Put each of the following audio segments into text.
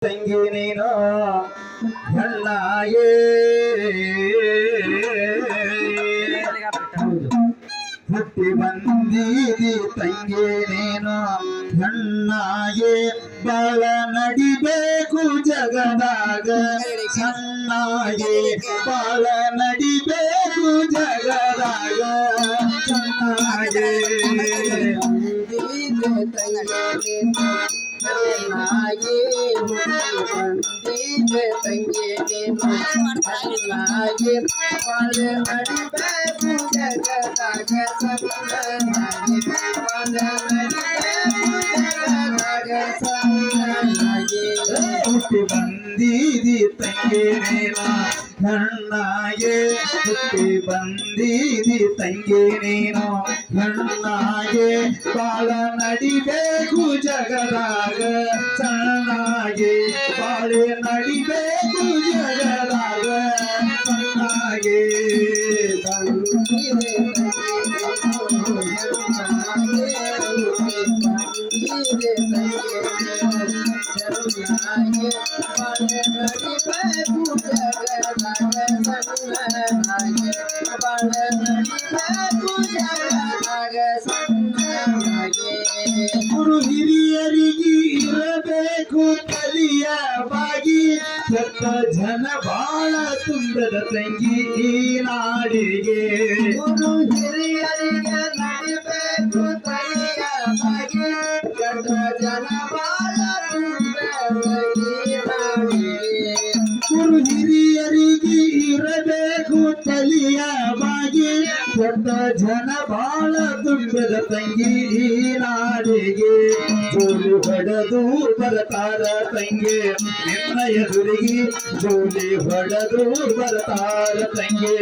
ತಂಗಿ ನೀನು ಹೆಣ್ಣಾಯೇ ಹುಟ್ಟಿ ಬಂದೀದಿ ತಂಗಿ ನೀನು ಹೆಣ್ಣಾಯೇ ಬಾಳ ನಡಿಬೇಕು ಜಗದಾಗ ಚೆನ್ನಾಗಿ ಬಾಳ ನಡಿಬೇಕು ಜಗದಾಗ ಚೆನ್ನಾಗಿ ನಾಯಿ ಬಂದಿದ್ದೆ ತಂಗಿ ನೀನು ನಾಯಿ ಬಾಳೆ ನಡಿಬೇಕು ಜಗದಾಗ ಸಣ್ಣನಾಗಿ ಬಾಳೆ ನಡಿಬೇಕು ಜಗದಾಗ ಸಣ್ಣನಾಗಿ ಹುಟ್ಟಿ ಬಂದೀದಿ ತಂಗಿ ನೀನು ಹೆಣ್ಣಾಗೆ ಹುಟ್ಟಿ ಬಂದೀದಿ ತಂಗಿ ನೀನು ಹೆಣ್ಣಾಗೆ ಬಾಳ ನಡಿಬೇಕು ಜಗದಾಗ ಚೆನ್ನಾಗಿ ಬಾಳೆ ನಡಿಬೇಕು ಜಗದಾಗ ಚೆನ್ನಾಗಿ ಬಂದಿದೆ ಗುರು ಹಿರಿಯರಿಗೆ ಇರಬೇಕು ತಲಿಯ ಬಾಗಿ ಕೆಟ್ಟ ಜನ ಬಾಳ ತುಂಡದ ತಂಗಿ ಈ ನಾಡಿಗೆ ಗುರು ಹಿರಿಯರಿಗೆ ನಡಿಬೇಕು ತಲಿಯ ಬಾಗಿ ಕೆಟ್ಟ ಜನ ಬಾಳ ಗುರು ಹಿರಿಯರಿಗೆ ಇರಬೇಕು ತಲಿಯ ಬಾಗಿ ದೊಡ್ಡ ಜನ ಬಾಳ ತುಂಬದ ತಂಗಿ ಈ ನಾಡಿಗೆ ಜೋಲಿ ಹೊಡೆದು ಬರ್ತಾರ ತಂಗಿ ನಿನ್ನ ಎದುರಿಗೆ ಜೋಲಿ ಹೊಡೆದು ಬರ್ತಾರ ತಂಗಿ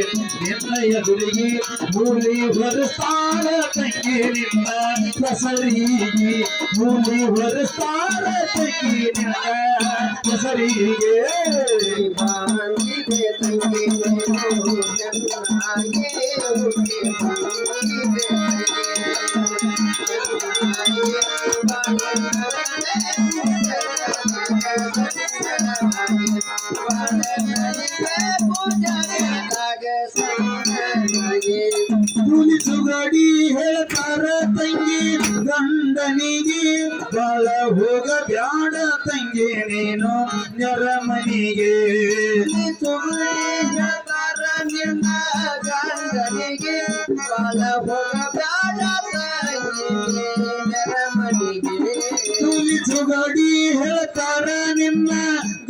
ನಿನ್ನ ಎದುರಿಗೆ ಮೂಲಿ ಹೊರಸ್ತಾರ ತಂಗಿ ನಿನ್ನ ಹೆಸರಿಗೆ ಮೂಲಿ ಹೊರಸ್ತಾರ ತಂಗಿ ನಿನ್ನ ಹೆಸರಿಗೆ ಬಂದಿದೆ ತಂಗಿ ಚೆನ್ನಾಗಿ ಹುಟ್ಟಿ ಬಂದಿದೆ ತುಳಿಸುಗಡಿ ಹೇಳ್ತಾರ ತಂಗಿ ಗಂಡನಿಗೆ ಬಾಳ ಹೋಗ ಬ್ಯಾಡ ತಂಗಿ ನೀನು ನೆರಮನಿಗೆ ಹೇಳ್ತಾರ ನಿನ್ನ ಗಂಡನಿಗೆ ಬಾಳ ಹೋಗ ಬ್ಯಾಡ ತಂಗಿ ನೆರಮನಿಗೆ ತುಳಿಸುಗಡಿ ಹೇಳ್ತಾರ ನಿನ್ನ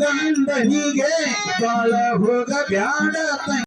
ಗಂಡನಿಗೆ ಬಾಳ ಹೋಗ ಬ್ಯಾಡ ತಂಗಿ